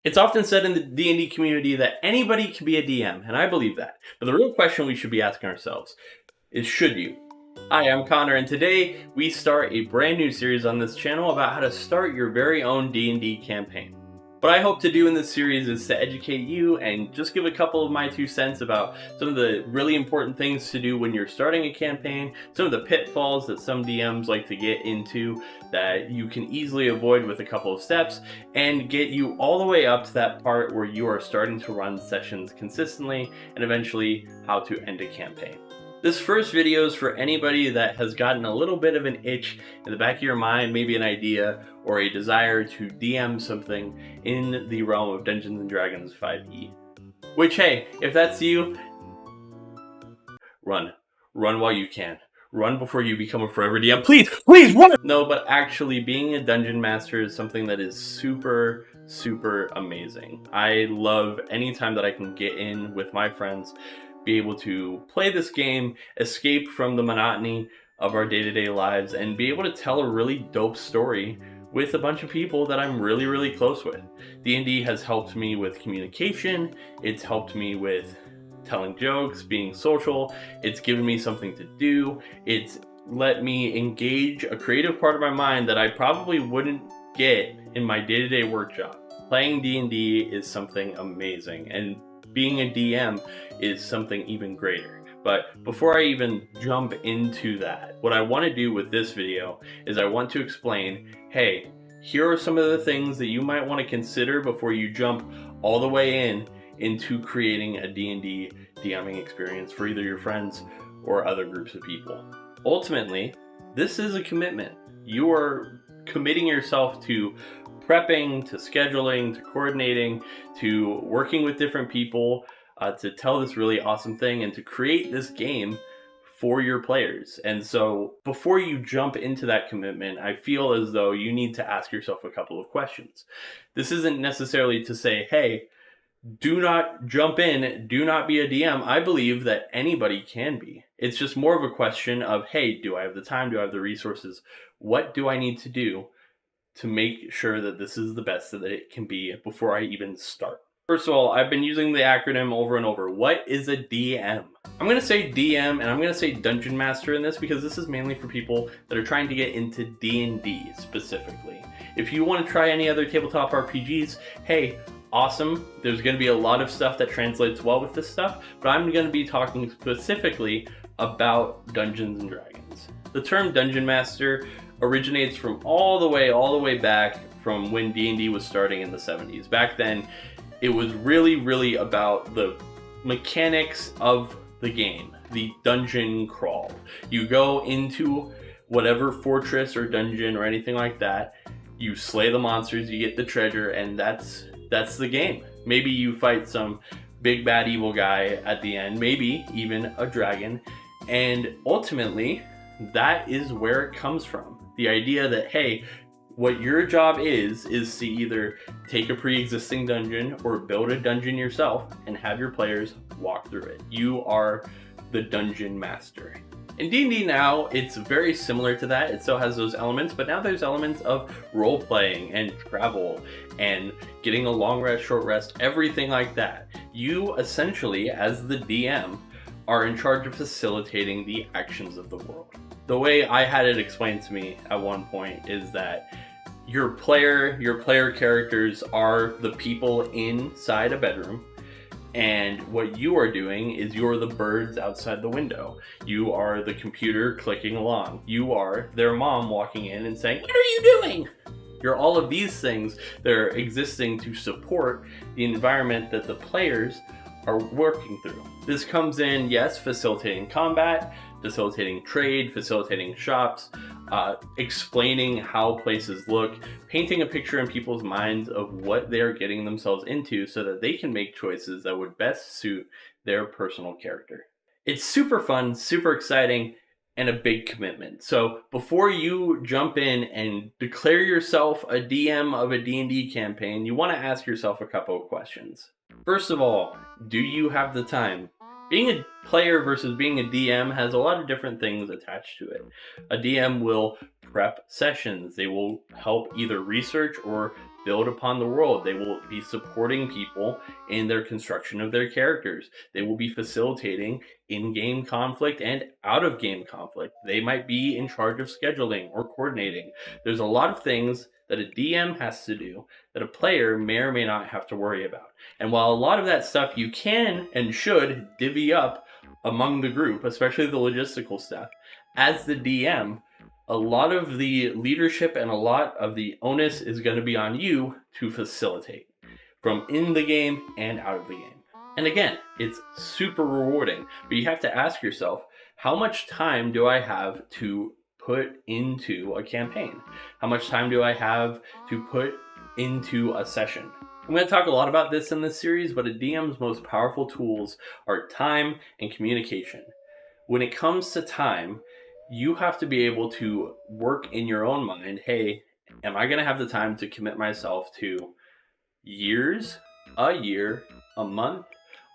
It's often said in the D&D community that anybody can be a DM, and I believe that. But the real question we should be asking ourselves is, should you? Hi, I'm Connor, and today we start a brand new series on this channel about how to start your very own D&D campaign. What I hope to do in this series is to educate you and just give a couple of my 2 cents about some of the really important things to do when you're starting a campaign, some of the pitfalls that some DMs like to get into that you can easily avoid with a couple of steps, and get you all the way up to that part where you are starting to run sessions consistently and eventually how to end a campaign. This first video is for anybody that has gotten a little bit of an itch in the back of your mind, maybe an idea or a desire to DM something in the realm of Dungeons & Dragons 5e. Which, hey, if that's you, run. Run while you can. Run before you become a forever DM. Please run! No, but actually being a dungeon master is something that is super amazing. I love any time that I can get in with my friends, be able to play this game, escape from the monotony of our day-to-day lives, and be able to tell a really dope story with a bunch of people that I'm really close with. D&D has helped me with communication, it's helped me with telling jokes, being social, it's given me something to do, it's let me engage a creative part of my mind that I probably wouldn't get in my day-to-day work job. Playing D&D is something amazing, and being a DM is something even greater. But before I even jump into that, what I want to do with this video is I want to explain, hey, here are some of the things that you might want to consider before you jump all the way into creating a D&D DMing experience for either your friends or other groups of people. Ultimately, this is a commitment. You are committing yourself to prepping, to scheduling, to coordinating, to working with different people to tell this really awesome thing and to create this game for your players. And so before you jump into that commitment, I feel as though you need to ask yourself a couple of questions. This isn't necessarily to say, hey, do not jump in, do not be a DM. I believe that anybody can be. It's just more of a question of, hey, do I have the time? Do I have the resources? What do I need to do to make sure that this is the best that it can be before I even start? First of all, I've been using the acronym over and over. What is a DM? I'm going to say DM and I'm going to say Dungeon Master in this because this is mainly for people that are trying to get into D&D specifically. If you want to try any other tabletop RPGs, hey, awesome. There's going to be a lot of stuff that translates well with this stuff, but I'm going to be talking specifically about Dungeons & Dragons. The term Dungeon Master originates from all the way back from when D&D was starting in the 70s. Back then, it was really about the mechanics of the game, the dungeon crawl. You go into whatever fortress or dungeon or anything like that, you slay the monsters, you get the treasure, and that's the game. Maybe you fight some big bad evil guy at the end, maybe even a dragon, and ultimately, that is where it comes from. The idea that, hey, what your job is to either take a pre-existing dungeon or build a dungeon yourself and have your players walk through it. You are the dungeon master. In D&D now, it's very similar to that. It still has those elements, but now there's elements of role-playing and travel and getting a long rest, short rest, everything like that. You essentially, as the DM, are in charge of facilitating the actions of the world. The way I had it explained to me at one point is that your player characters are the people inside a bedroom, and what you are doing is you're the birds outside the window. You are the computer clicking along. You are their mom walking in and saying, "What are you doing?" You're all of these things that are existing to support the environment that the players are working through. This comes in, yes, facilitating combat, facilitating trade, facilitating shops, explaining how places look, painting a picture in people's minds of what they're getting themselves into so that they can make choices that would best suit their personal character. It's super fun, super exciting, and a big commitment. So before you jump in and declare yourself a DM of a D&D campaign, you want to ask yourself a couple of questions. First of all, do you have the time? Being a player versus being a DM has a lot of different things attached to it. A DM will prep sessions. They will help either research or build upon the world. They will be supporting people in their construction of their characters. They will be facilitating in-game conflict and out-of-game conflict. They might be in charge of scheduling or coordinating. There's a lot of things that a DM has to do that a player may or may not have to worry about. And while a lot of that stuff you can and should divvy up among the group, especially the logistical stuff, as the DM, a lot of the leadership and a lot of the onus is going to be on you to facilitate from in the game and out of the game. And again, it's super rewarding, but you have to ask yourself, how much time do I have to put into a campaign? How much time do I have to put into a session? I'm going to talk a lot about this in this series, but a DM's most powerful tools are time and communication. When it comes to time, you have to be able to work in your own mind, hey, am I going to have the time to commit myself to years, a year, a month,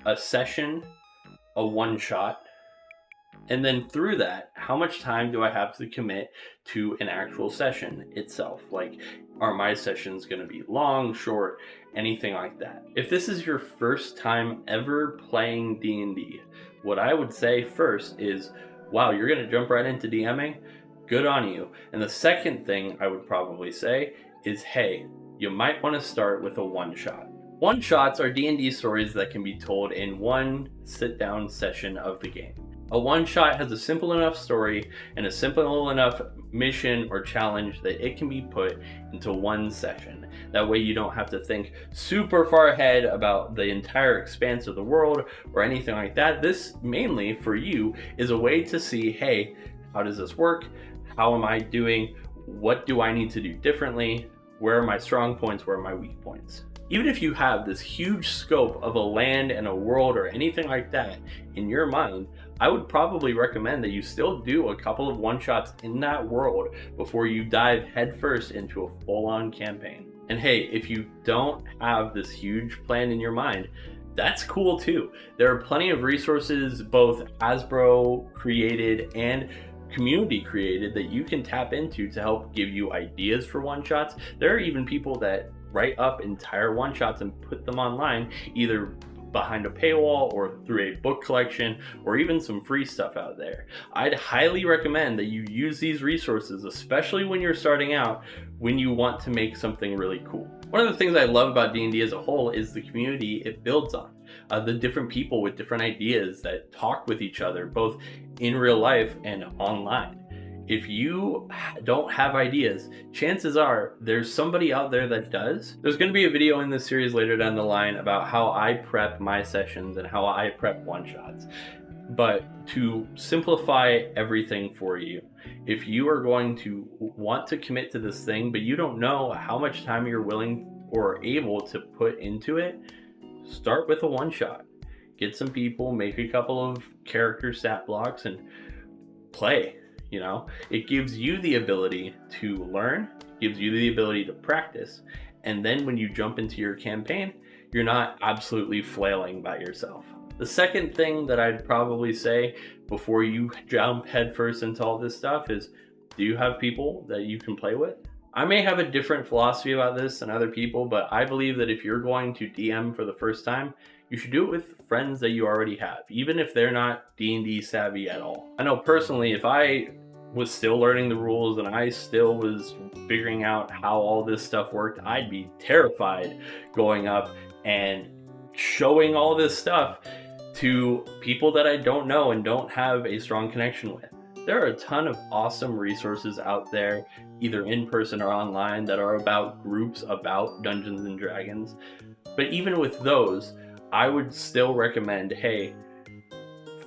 a session, a one-shot? And then through that, how much time do I have to commit to an actual session itself? Like, are my sessions going to be long, short, anything like that? If this is your first time ever playing D&D, what I would say first is, wow, you're going to jump right into DMing? Good on you. And the second thing I would probably say is, hey, you might want to start with a one-shot. One-shots are D&D stories that can be told in one sit-down session of the game. A one-shot has a simple enough story and a simple enough mission or challenge that it can be put into one session. That way you don't have to think super far ahead about the entire expanse of the world or anything like that. This mainly for you is a way to see, hey, how does this work? How am I doing? What do I need to do differently? Where are my strong points? Where are my weak points? Even if you have this huge scope of a land and a world or anything like that in your mind, I would probably recommend that you still do a couple of one-shots in that world before you dive headfirst into a full-on campaign. And hey, if you don't have this huge plan in your mind, that's cool too. There are plenty of resources, both Hasbro created and community created, that you can tap into to help give you ideas for one-shots. There are even people that write up entire one-shots and put them online, either behind a paywall or through a book collection or even some free stuff out there. I'd highly recommend that you use these resources, especially when you're starting out, when you want to make something really cool. One of the things I love about D&D as a whole is the community it builds on. The different people with different ideas that talk with each other, both in real life and online. If you don't have ideas, chances are there's somebody out there that does. There's going to be a video in this series later down the line about how I prep my sessions and how I prep one-shots. But to simplify everything for you, if you are going to want to commit to this thing, but you don't know how much time you're willing or able to put into it, start with a one-shot. Get some people, make a couple of character stat blocks, and play. You know, it gives you the ability to learn, gives you the ability to practice, and then when you jump into your campaign, you're not absolutely flailing by yourself. The second thing that I'd probably say before you jump headfirst into all this stuff is, do you have people that you can play with? I may have a different philosophy about this than other people, but I believe that if you're going to DM for the first time, you should do it with friends that you already have, even if they're not D&D savvy at all. I know personally, if I was still learning the rules and I still was figuring out how all this stuff worked, I'd be terrified going up and showing all this stuff to people that I don't know and don't have a strong connection with. There are a ton of awesome resources out there, either in person or online, that are about groups about Dungeons and Dragons. But even with those, I would still recommend, hey,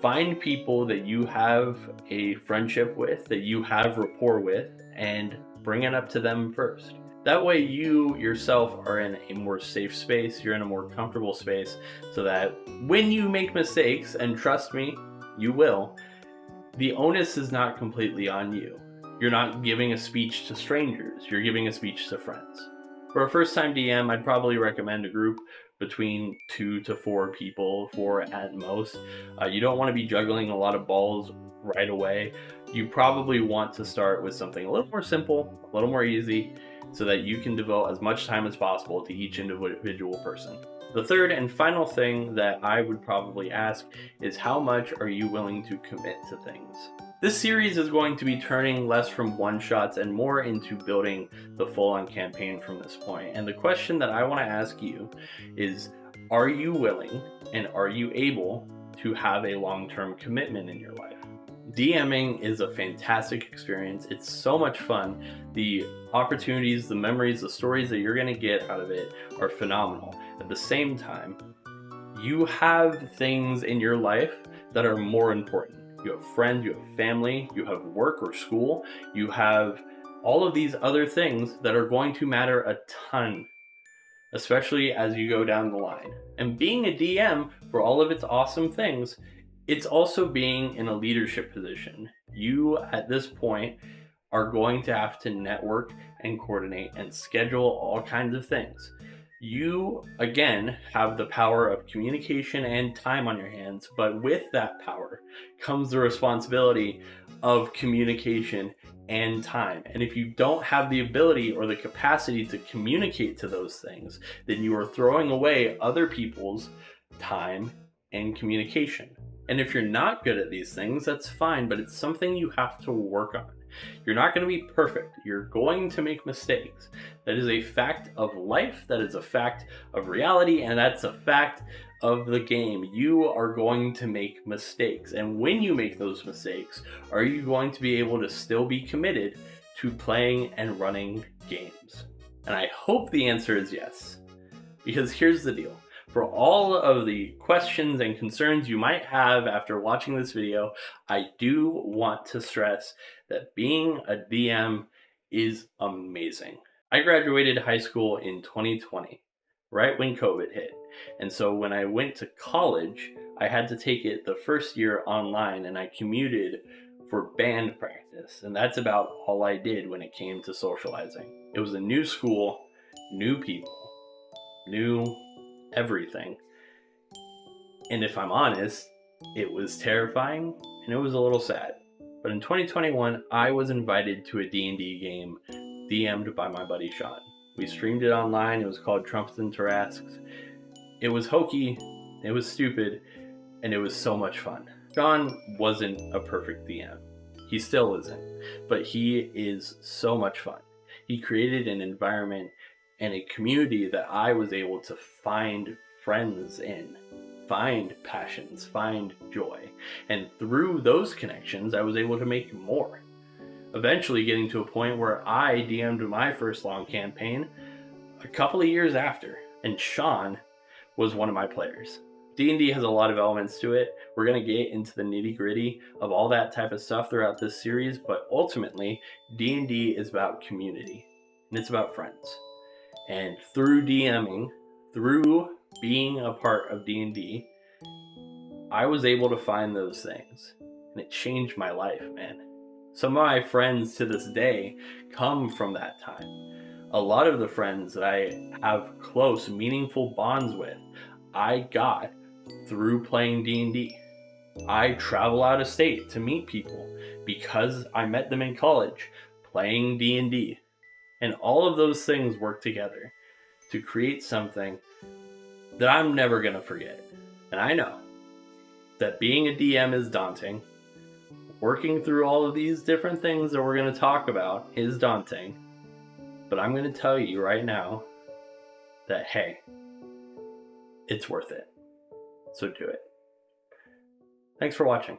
find people that you have a friendship with, that you have rapport with, and bring it up to them first. That way you yourself are in a more safe space, you're in a more comfortable space, so that when you make mistakes, and trust me, you will, the onus is not completely on you. You're not giving a speech to strangers, you're giving a speech to friends. For a first-time DM, I'd probably recommend a group between 2 to 4 people, 4 at most. You don't want to be juggling a lot of balls right away. You probably want to start with something a little more simple, a little more easy, so that you can devote as much time as possible to each individual person. The third and final thing that I would probably ask is, how much are you willing to commit to things? This series is going to be turning less from one-shots and more into building the full-on campaign from this point. And the question that I want to ask you is, are you willing and are you able to have a long-term commitment in your life? DMing is a fantastic experience. It's so much fun. The opportunities, the memories, the stories that you're going to get out of it are phenomenal. At the same time, you have things in your life that are more important. You have friends, you have family, you have work or school, you have all of these other things that are going to matter a ton, especially as you go down the line. And being a DM, for all of its awesome things, it's also being in a leadership position. You, at this point, are going to have to network and coordinate and schedule all kinds of things. You, again, have the power of communication and time on your hands, but with that power comes the responsibility of communication and time. And if you don't have the ability or the capacity to communicate to those things, then you are throwing away other people's time and communication. And if you're not good at these things, that's fine, but it's something you have to work on. You're not going to be perfect. You're going to make mistakes. That is a fact of life. That is a fact of reality. And that's a fact of the game. You are going to make mistakes. And when you make those mistakes, are you going to be able to still be committed to playing and running games? And I hope the answer is yes. Because here's the deal. For all of the questions and concerns you might have after watching this video, I do want to stress that being a DM is amazing. I graduated high school in 2020, right when COVID hit. And so when I went to college, I had to take it the first year online, and I commuted for band practice. And that's about all I did when it came to socializing. It was a new school, new people, new everything. And if I'm honest, it was terrifying and it was a little sad. But in 2021, I was invited to a D&D game DM'd by my buddy Sean. We streamed it online. It was called Trumpets and Tarasques. It was hokey, it was stupid, and it was so much fun. Sean wasn't a perfect DM. He still isn't, but he is so much fun. He created an environment and a community that I was able to find friends in, find passions, find joy. And through those connections, I was able to make more. Eventually getting to a point where I DM'd my first long campaign a couple of years after, and Sean was one of my players. D&D has a lot of elements to it. We're going to get into the nitty-gritty of all that type of stuff throughout this series, but ultimately, D&D is about community, and it's about friends. And through DMing, through being a part of D&D, I was able to find those things. And it changed my life, man. Some of my friends to this day come from that time. A lot of the friends that I have close, meaningful bonds with, I got through playing D&D. I travel out of state to meet people because I met them in college playing D&D. And all of those things work together to create something that I'm never going to forget. And I know that being a DM is daunting. Working through all of these different things that we're going to talk about is daunting. But I'm going to tell you right now that, hey, it's worth it. So do it. Thanks for watching.